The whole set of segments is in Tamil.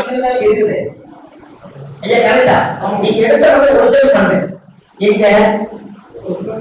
இருக்குது. ஐயா கரெக்டா? நீங்க எடுத்த ஒரிஜினல் பண்ணு. இங்க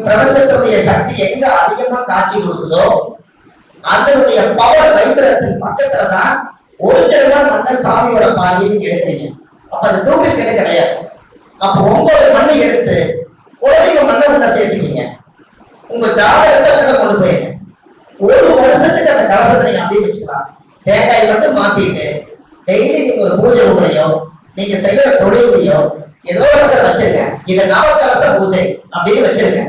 பிரபஞ்சத்துடைய சக்தி எங்க அதிகமா காட்சி கொடுக்குதோ அதனுடைய பவர் வைப்ரேஷன் பக்கத்துல தான் ஒரிஜினலா மண்ண சாமியோட பாதியை எடுக்கிறீங்க. அப்ப அது டூப்ளிகேட் கிடையாது. அப்ப உங்களோட மண்ணை எடுத்து குலதெய்வ மண்ணை உள்ள சேர்த்துக்கீங்க. உங்க ஜாதகத்தை உள்ள கொண்டு போயிருங்க. ஒரு வருஷத்துக்கு அந்த கலசத்தை நீங்க அப்படியே வச்சுக்கலாம். தேங்காய் மட்டும் மாத்திட்டு டெய்லி நீங்க ஒரு பூஜை ரூபையோ நீங்க செய்யற தொழிலையோ ஏதோ ஒன்று வச்சிருங்க. இதை நவகலச பூஜை அப்படின்னு வச்சிருங்க.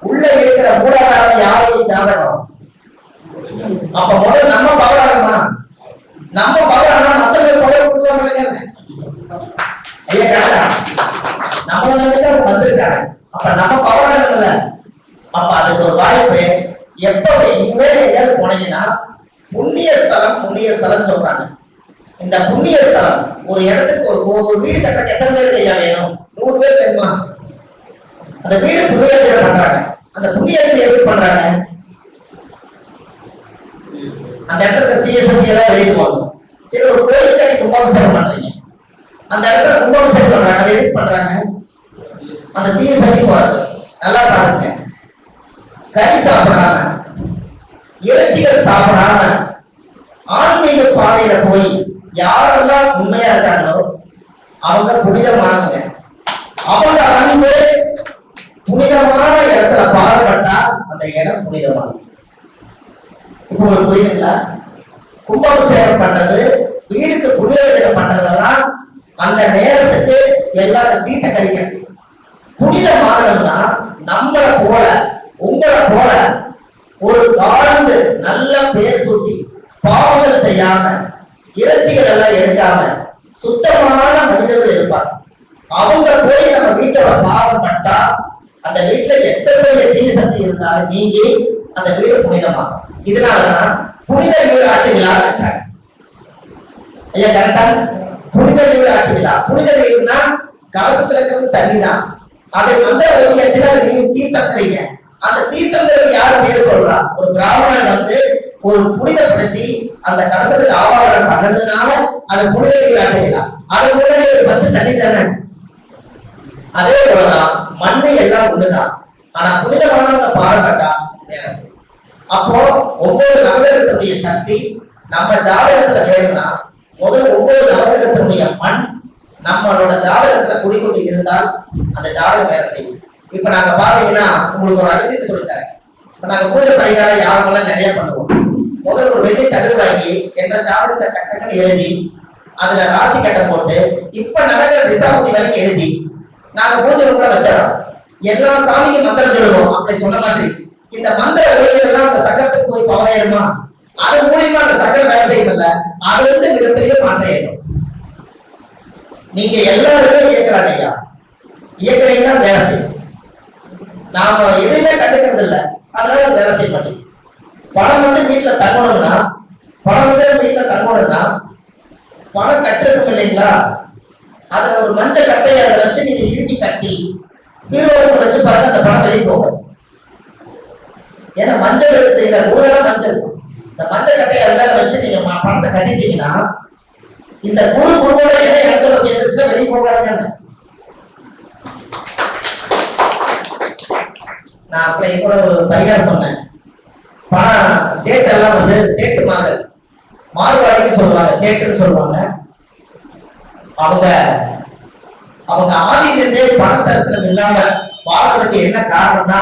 உள்ள இருக்கிற மூலாதாரம் யாருடைய ஜாதகம்? அப்ப முதல்ல நம்ம பவர் ஆகுமா? நம்ம பவர் ஆனா மத்தவங்க பவர் கொடுத்துருவாங்க. ஐயா கரெக்டா? நம்ம நம்பிதான் வந்திருக்காங்க. அப்ப நம்ம பவர் ஆகணும்ல. அப்ப அதுக்கு ஒரு வாய்ப்பு. எப்ப இனிமேல் எங்கேயாவது போனீங்கன்னா புண்ணிய ஸ்தலம் சொல்றாங்க. இந்த புண்ணிய ஸ்தலம் ஒரு இடத்துக்கு ஒரு வீடு கட்டுறதுக்கு எத்தனை பேர் ஐயா வேணும்? 100 பேர் வேணுமா? அந்த வீடு புண்ணியத்தை பண்றாங்க. அந்த புண்ணியத்தை எதுக்கு பண்றாங்க? அந்த இடத்துல தீய சக்தி எல்லாம் வெளியே போகணும். சரி, ஒரு கோயிலுக்கு அடி கும்பாபிஷேகம் பண்றீங்க. அந்த இடத்துல கும்பாபிஷேகம் பண்றாங்க. அதை எதுக்கு பண்றாங்க? அந்த தீய சக்தி போறது. நல்லா பாருங்க. கறி சாப்பிடாம இறைச்சிகள் சாப்பிடாம ஆன்மீக பாதையில போய் யாரெல்லாம் உண்மையா இருக்காங்களோ அவங்க புனிதமானவங்க. அவங்க அன்பு புனிதமான இடத்துல பாடுபட்டா அந்த இடம் புனிதமானது. இப்ப உங்களுக்கு புரியுதுங்களா? கும்பாபிஷேகம் பண்றது, வீடுக்கு புனிதம் பண்றதெல்லாம் அந்த நேரத்துக்கு எல்லாரும் தீட்ட கழிக்கிறது. புனிதமாகணும்னா நம்மளை போல உங்களை போல ஒரு வாழ்ந்து நல்ல பேர் சுட்டி பாவங்கள் செய்யாம இறைச்சிகள் எல்லாம் எடுக்காம சுத்தமான மனிதர்கள் இருப்பாங்க. அவங்க போய் நம்ம வீட்டோட பாவம் பட்டா அந்த வீட்டுல எத்தனை தீய சக்தி இருந்தாலும் நீங்கி அந்த வீடு புனிதமா. இதனாலதான் புனித நீர் ஆட்டு விழா வச்சாங்க. ஐயா கரெக்டா? புனித நீர் ஆட்டு விழா. புனித நீர்னா கலசத்துல இருக்கிறது தண்ணி தான். அதை வந்து நீர் தீர்த்தங்கிறீங்க. அந்த தீர்த்தங்கிறது யாரு பேர் சொல்றா? ஒரு பிராமணன் வந்து ஒரு புனிதப்படுத்தி அந்த கலசத்துக்கு ஆவாரணம் பண்ணதுனால அது புனித நீர் ஆட்டுவிழா. அது முன்னாடி பச்சை தண்ணி தானே. அதே போலதான் மண்ணு எல்லாம் ஒண்ணுதான். ஆனா புனிதமான பாடப்பட்டா வேலை செய்யும். அப்போ 9 நவகிரகத்தினுடைய சக்தி நம்ம ஜாதகத்துல வேணும்னா முதல் 9 நவகிரகத்தினுடைய மண் நம்மளோட ஜாதகத்துல குடிக்கொண்டு இருந்தால் அந்த ஜாதகம் வேலை செய்யும். இப்ப நாங்க பாத்தீங்கன்னா உங்களுக்கு ஒரு ரகசியத்தை சொல்லித்தரேன். இப்ப நாங்க பூஜை பரிகாரம் யாரெல்லாம் நிறைய பண்ணுவோம். முதல்ல ஒரு வெள்ளி தகுதி வாங்கி என்ற ஜாதகத்தை கட்டங்கன்னு எழுதி அதுல ராசி கட்டம் போட்டு இப்ப நடக்கிற திசாபுத்தி வரைக்கும் எழுதி நாங்க பூஜை கூட வச்சிடறோம். எல்லா சாமிக்கும் மந்திரம் சொல்லுவோம். அப்படி சொன்ன மாதிரி இந்த மந்திர ஒளிகள்லாம் அந்த சக்கரத்துக்கு போய் பவனேறுமா? அது மூலியமா அந்த சக்கரம் வேலை செய்யல. அது வந்து மிகப்பெரிய மாற்றம் ஏற்படும். நீங்க எல்லாருமே இயக்கலாம் ஐயா. இயக்கணைக்கு தான் வேலை செய்யும். நாம எதுவுமே கண்டுக்கிறது இல்லை. அதனால வேலை செய்ய மாட்டேங்குது. பணம் வந்து வீட்டுல தங்கணும்னா பணம் கட்டிருக்கும் இல்லைங்களா? அதுல ஒரு மஞ்சள் கட்டையை அதை வச்சு நீங்க இறுக்கி கட்டி பீரோவுக்கு வச்சு பாருங்க, அந்த பணம் வெளியே போகும். ஏன்னா மஞ்சள் இருக்குது இல்ல, ஊரெல்லாம் மஞ்சள். இந்த மஞ்சள் கட்டையை அதனால வச்சு நீங்க பணத்தை கட்டிட்டீங்கன்னா இந்த குருவோட இணைய இடத்துல சேர்ந்துச்சுன்னா வெளியே போகாதுங்க. நான் அப்ப கூட ஒரு பரிகாரம் சொன்னேன். பணம் சேட்டெல்லாம் வந்து சேட்டு மகள் மார்வாடின்னு சொல்லுவாங்க, சேட்டுன்னு சொல்லுவாங்க. அவங்க ஆதியிலிருந்தே பணத்தரத்தினம் இல்லாம வாழ்றதுக்கு என்ன காரணம்னா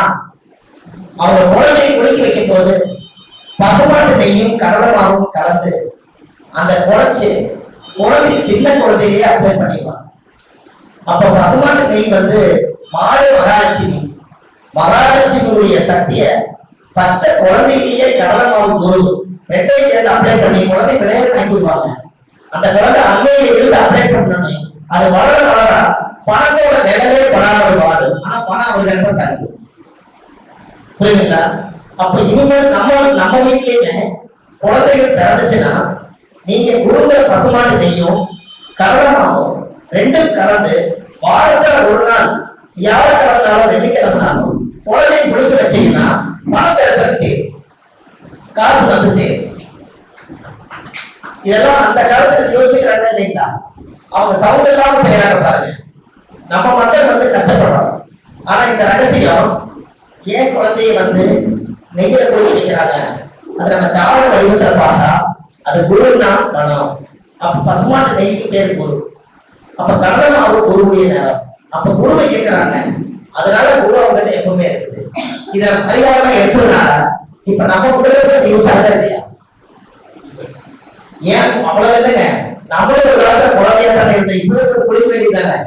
அவங்க குழந்தையை குளிக்க வைக்கும் போது பசுமாட்டு நெய்யும் கடலமாவும் கலந்து அந்த குழந்தை சின்ன குழந்தையிலேயே அப்ளை பண்ணிடுவாங்க. அப்ப பசுமாட்டு நெய் வந்து மாடு மகாலட்சுமியுடைய சக்திய பச்சை குழந்தையிலேயே கடலமாவு குரு ரெட்டையை சேர்ந்து அப்ளை பண்ணி குழந்தை விளையாட பண்ணிடுவாங்க. அந்த குழந்தை அன்னையில இருந்து அப்ளை பண்ணணும்னு அது வளர பணத்தோட நிலையே பணாமல் வாழும். ஆனா பணம் ஒரு இடத்துல தங்கு. புரியுதுங்களா? அப்ப இனிமேல் நம்ம வீட்டிலேயுமே குழந்தைகள் பிறந்துச்சுன்னா நீங்க குருங்கிற பசுமாட்டு நெய்யும் கடலமாவும் ரெண்டும் கலந்து வாரத்துல ஒரு நாள் வியாழக்கிழமைனாலும் வெள்ளிக்கிழமைனாலும் குழந்தையை குளிக்க வச்சீங்கன்னா பணத்தை காசு வந்து சேரும். இதெல்லாம் அந்த காலத்துல யோசிக்கிறாங்க இல்லைங்களா? அவங்க சவுண்ட் இல்லாம செய்யறாங்க பாருங்க. நம்ம மக்கள் வந்து கஷ்டப்படுறோம். ஆனா இந்த ரகசியம் ஏன் குழந்தைய வந்து நெய்யில குழி வைக்கிறாங்க? அது நம்ம ஜாத வடிவத்துல பார்த்தா அது குருன்னா கணம். அப்ப பசுமாட்டு நெய்க்கு பேர் குரு. அப்ப கணம் அவங்க குருவுடைய நேரம். அப்ப குருவை இயக்குறாங்க. அதனால குரு அவங்ககிட்ட எப்பவுமே இருக்குது. இத பரிகாரமா எடுத்ததுனால இப்ப நம்ம குடும்பத்துல யூஸ் ஆகுதா இல்லையா? ஏன் அவ்வளவு இல்லைங்க. நம்மளும் ஒரு காலத்துல குழந்தையா தானே இருந்த, இப்ப குளிக்க வேண்டியதானே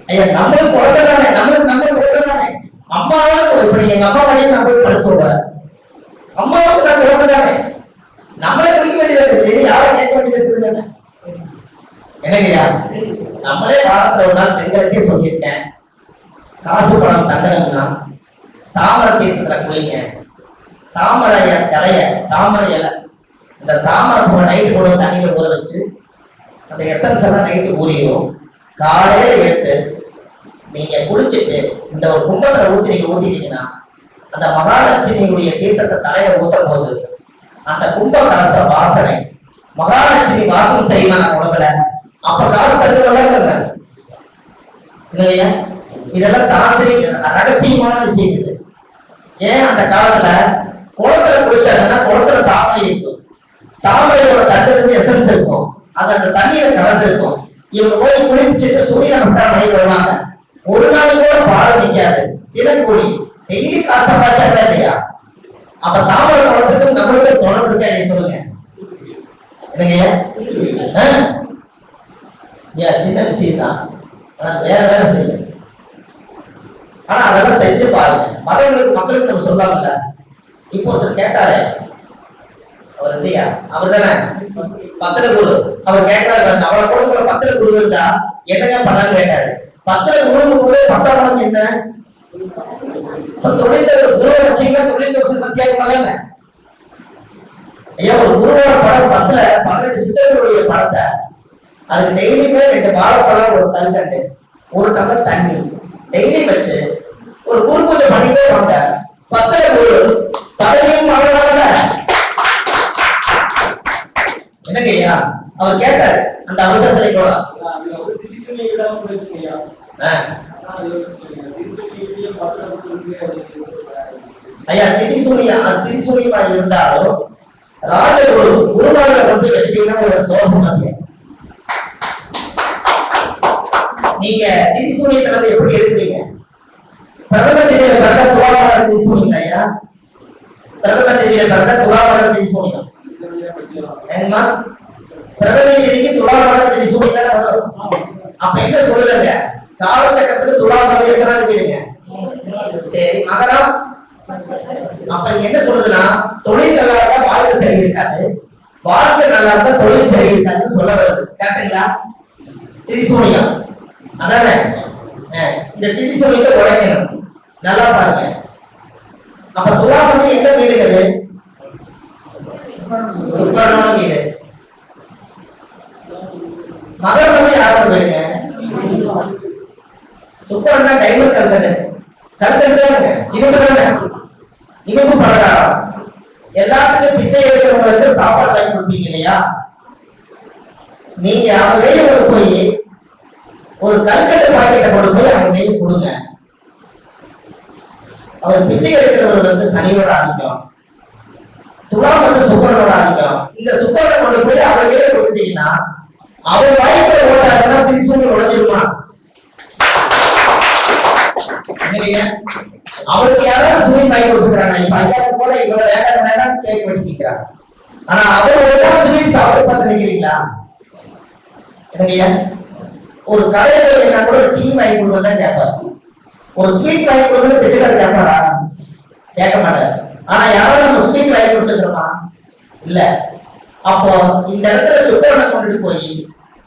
ஐயா? நம்மளுக்கு குழந்தை தானே, நம்மளுக்கு குழந்தை தானே. அம்மாவும் இப்ப நீங்க எங்க அம்மா வழியை நான் போய் படுத்து விடுறேன். அம்மாவுக்கு நான் குழந்தை தானே, நம்மளே குளிக்க வேண்டியது இருக்குது. யாரும் கேட்க வேண்டியது இருக்குதுங்க. என்னங்கய்யா? நம்மளே வாரத்துல ஒரு நாள் பெண்களுக்கே சொல்லியிருக்கேன், காசு பணம் தங்கணும்னா தாமரை தீர்த்தத்துல குளிங்க. தாமரை தலைய தாமரை இலை, இந்த தாமரை பூ நைட்டு கூட தண்ணியில ஊற வச்சு அந்த எசன்ஸ் எல்லாம் நைட்டு ஊறிடும். காலையில எடுத்து நீங்க குடிச்சிட்டு இந்த ஒரு கும்பத்துல ஊத்திட்டீங்கன்னா அந்த மகாலட்சுமியுடைய தீர்த்தத்தை தலையில ஊத்தும் போது அந்த கும்ப கலச வாசனை மகாலட்சுமி வாசம் செய்வான உடம்புல. அப்ப காசு தருவல்ல இல்லையா? இதெல்லாம் தாண்டி ரகசியமான விஷயம் இது. ஏன் அந்த காலத்துல குளத்துல குளிச்சாங்கன்னா குளத்துல தாமரை இருக்கும். தாமரையோட தட்டுக்கு எசன்ஸ் இருக்கும். அது அந்த தண்ணியில கலந்து இருக்கும். இவங்க போய் குளிச்சுட்டு சூரிய நமஸ்காரம் பண்ணி வருவாங்க. ஒரு நாள் கூட பாடம் நிற்காது. தினக்கூலி டெய்லி காசு சம்பாதிச்சாங்க இல்லையா? அப்ப தாமரை குளத்துக்கு நம்மளுக்கு தொடர்பு இருக்கா? நீங்க சொல்லுங்க. என்னங்க சின்ன விஷயம் தான், ஆனா வேற வேலை செய்யும். ஆனா அதெல்லாம் செஞ்சு பாருங்க. மற்றவங்களுக்கு மக்களுக்கு நம்ம சொல்லாமல்ல. இப்போ ஒருத்தர் கேட்டாரு, அவர் இல்லையா, அவர் தானே பத்திர குரு. அவர் கேட்கிறாரு, அவளை கொடுத்துக்கிற பத்திர குரு இருந்தா என்னங்க பண்ணான்னு கேட்டாரு. பத்திர குரு போது 10ஆம் படம் என்ன தொழில் குருவை வச்சீங்கன்னா தொழில் தோசை பத்தியாக பண்ணல. ஐயா, ஒரு குருவோட படம் 10ல 18 சித்தர்களுடைய படத்தை அதுக்கு டெய்லியுமே 2 வாழைப்பழம், ஒரு கல்கண்டு, ஒரு டம்ளர் தண்ணி டெய்லி வச்சு ஒரு குரு பூஜை பண்ணிட்டே வாங்க. பத்திர குரு பதவியும் பண்ணுவாங்க. என்னங்க ஐயா? அவர் கேட்டாரு அந்த அவசரத்துல கூட ஐயா திரிசூனியமா இருந்தாலும் ராஜகுரு குருமார்களை கொண்டு வச்சுட்டீங்கன்னா உங்களுக்கு தோஷம் இல்லையா? நீங்க திரிசூனியத்தை வந்து எப்படி எடுக்கிறீங்க? பிரதம தேதியில பிறந்த துலாபார திரிசூனியம் ஐயா. பிரதம தேதியில பிறந்த துலாபார திரிசூனியம் ஏங்கம்மா? பிரதம தேதிக்கு துலாபார திரிசூனியம் தானே வரும். அப்ப என்ன சொல்லுதுங்க? காலச்சக்கரத்துக்கு துலாபாரம் இருக்கிறான்னு கேளுங்க. சரி, மகரம் அப்ப என்ன சொல்லுதுன்னா தொழில் நல்லா இருந்தா வாழ்க்கை சரி இருக்காது, வாழ்க்கை நல்லா இருந்தா தொழில் சரி இருக்காதுன்னு சொல்ல வருது. கரெக்டுங்களா? திரிசூனியம் அதானே. இந்த திரிசூனியத்தை உடைக்கணும். நல்லா பாருங்க. அப்ப துலாம் வந்து எங்க வீடுக்குது? சுக்கரனோட வீடு. மகரம் வந்து யாரோட வீடுங்க? சுக்கரன்னா டைமண்ட் கல்கண்டு. கல்கண்டு தானே, இவங்க தானே, இவங்க பலகாரம். எல்லாத்துக்கும் பிச்சை எடுக்கிறவங்களுக்கு சாப்பாடு வாங்கி கொடுப்பீங்க இல்லையா? நீங்க அவங்க கையில கொண்டு போய் ஒரு கல்கண்டு பாக்கெட்டை கொண்டு போய் அவங்க கையில் கொடுங்க. அவர் பிச்சை எடுக்கிறவர் வந்து சனியோட ஆதிக்கம், துலாம் வந்து சுக்கரனோட ஆதிக்கம். இந்த சுக்கரனை கொண்டு போய் அவர் கையில கொடுத்தீங்கன்னா அவர் வாய்ப்புல ஓட்டாருன்னா திரிசூனி உடஞ்சிருமா? அவருக்கு யாராவது சூரியன் வாங்கி கொடுத்துக்கிறாங்க. இப்ப ஐயாவுக்கு கூட இவ்வளவு வேண்டாம் வேண்டாம் கேக் வெட்டி நிற்கிறாங்க. ஆனா அவர் ஒரு சூரியன் சாப்பிட்டு பார்த்து நினைக்கிறீங்களா? என்னங்கய்யா, ஒரு கடையில் என்ன கூட டீ வாங்கி கொடுக்கறதா கேட்பாரு. ஒரு ஸ்வீட் வாங்கி கொடுக்கறது பிச்சைக்காரர் கேட்பாரா? கேட்க மாட்டாரு. ஆனா யாரும் நம்ம ஸ்வீட் வாங்கி கொடுத்துக்கிறோமா? இல்ல. அப்போ இந்த இடத்துல சுக்கரனை கொண்டுட்டு போய்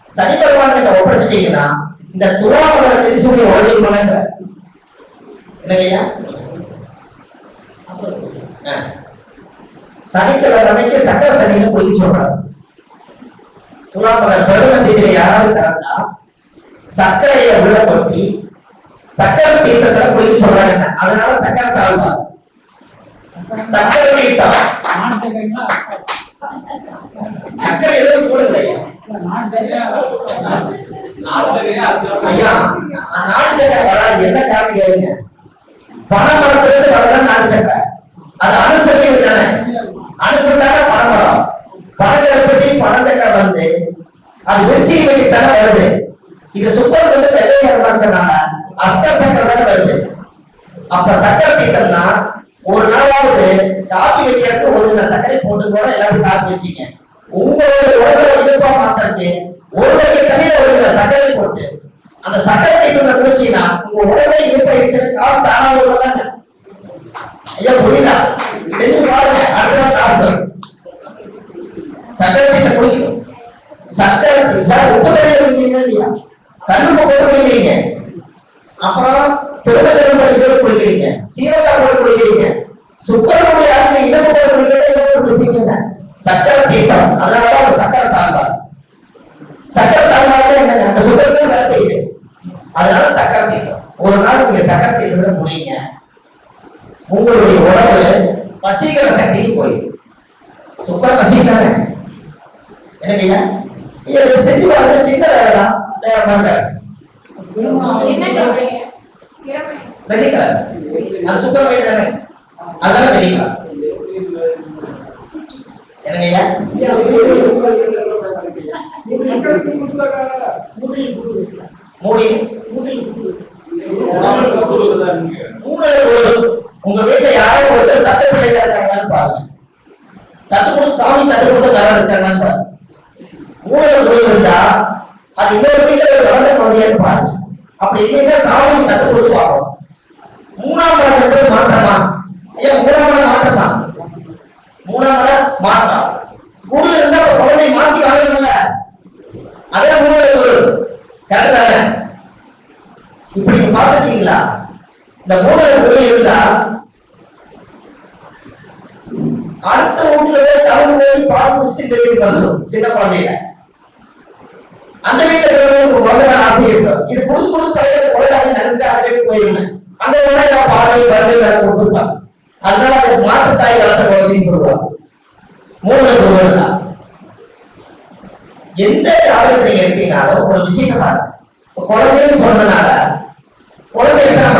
சனி பகவான் கிட்ட ஒப்படைச்சிட்டீங்கன்னா இந்த துலாபார திரிசூனி உடஞ்சிருமாங்க. இல்லையா? சனிக்கிழமை அன்னைக்கு சக்கரை தண்ணியில குளிக்க சொல்றாங்க. துலாபார பிரதம தேதியில யாராவது பிறந்தா சர்க்கரையை உள்ள கொட்டி சக்கரை தீர்த்தத்துல குளிக்க சொல்றாங்க. அதனால சக்கரை தாழ்வா சக்கரை தீர்த்தம் சர்க்கரை எதுவும் போடுங்க ஐயா. நாடு சக்கரை வராது. என்ன காரணம் கேளுங்க. பனை மரத்திலிருந்து வரதான் நாடு சக்கரை. அது அனுசரிக்கிறது தானே. அனுசரித்தான பனை மரம். பனங்கருப்பட்டி பனை சக்கரை வந்து அது வெற்றி வெட்டி தானே வருது. இது சுத்தம் வந்து வெள்ளை நிறமாச்சனால அஸ்கர் சக்கரை தான் வருது. அப்ப சக்கரை தீர்த்தம்னா ஒரு நாளாவது காப்பி வைக்கிறதுக்கு ஒரு சர்க்கரை போட்டு கூட எல்லாரும் காப்பி வச்சீங்க. உங்களோட உடம்பை இயல்பா மாத்திரக்கு ஒரு வகை தண்ணியில ஒரு சர்க்கரை போட்டு அந்த சர்க்கரை தீர்த்தம் குடிச்சீங்கன்னா உங்க உடம்பை இயல்பாயிருச்சு. காசு தானா வருவாங்க ஐயா. புரியுதா? செஞ்சு பாருங்க. அடுத்த நாள் காசு வரும். சர்க்கரை தீர்த்தம் குடிக்கணும். சர்க்கரை உப்பு தண்ணியில குடிக்கிறீங்க இல்லையா? கல்லுப்பு போட்டு குடிக்கிறீங்க. அப்புறம் திரும்ப குடிக்கிறீங்க. சீரகா போட்டு குடிக்கிறீங்க. சுக்கரனுடைய அழகு இலக்கு போட்டு குடிப்பீங்க. சக்கரை தீர்த்தம். அதனாலதான் சக்கரை தாழ்வார். சக்கரை தாழ்வாக என்னங்க? அந்த சுக்கரனும் வேலை செய்யுது. அதனால சக்கரை தீர்த்தம். ஒரு நாள் நீங்க சக்கரை தீர்த்தத்தை முடியுங்க. உங்களுடைய உடம்பு பசிக்கிற சக்திக்கு போயிடும். சுக்கர பசி தானே என்னங்கய்யா? இதை செஞ்சு பாருங்க. சின்ன வேலைதான். வெள்ளிக்கிழமை அது சுக்கர வேலை தானே. அதெல்லாம் வெள்ளிக்கிழமை என்னங்கய்யா? மூடி உங்க வீட்டுல யாரும் ஒருத்தர் தத்து பிள்ளையா இருக்காங்கன்னு பாருங்க. தத்து கொடுத்து சாமி தத்து கொடுத்து யாரும் இருக்காங்கன்னு பாருங்க. மூணு இருந்தா அது இன்னொரு வீட்டுல வளர்ந்த குழந்தையான்னு பாருங்க. அப்படி இல்லைன்னா சாமி தத்து கொடுத்து பார்ப்போம். மூணாம் மடம் மாற்றமா ஐயா? மூணாம் மடம் மாற்றமா? மூணாம் மடம் மாற்றம். குரு இருந்தா குழந்தை மாற்றி வாங்கணும்ல. அதே மூணு குரு கரெக்ட் தானே? இப்படி நீங்க பாத்துட்டீங்களா? இந்த மூணு குரு இருந்தா அடுத்த வீட்டுல போய் கலந்து போய் பால் குடிச்சிட்டு இந்த வீட்டுக்கு வந்துடும். சின்ன குழந்தையில அந்த வீட்டுல முதல்ல ஆசை இருக்கும். இது புதுசு புதுசு பழைய குழந்தை நடந்துட்டு அது வீட்டுக்கு போயிருந்தேன். அந்த உடனே பாலை வருடை தர கொடுத்துருப்பாங்க. அதனால அதுக்கு மாற்றுத்தாய் வளர்த்த குழந்தைன்னு சொல்லுவாங்க. மூணு குரு தான். எந்த காலத்துல எடுத்தீங்கனாலும் ஒரு விஷயத்தை பாருங்க. குழந்தைன்னு சொன்னதுனால குழந்தை எத்தனை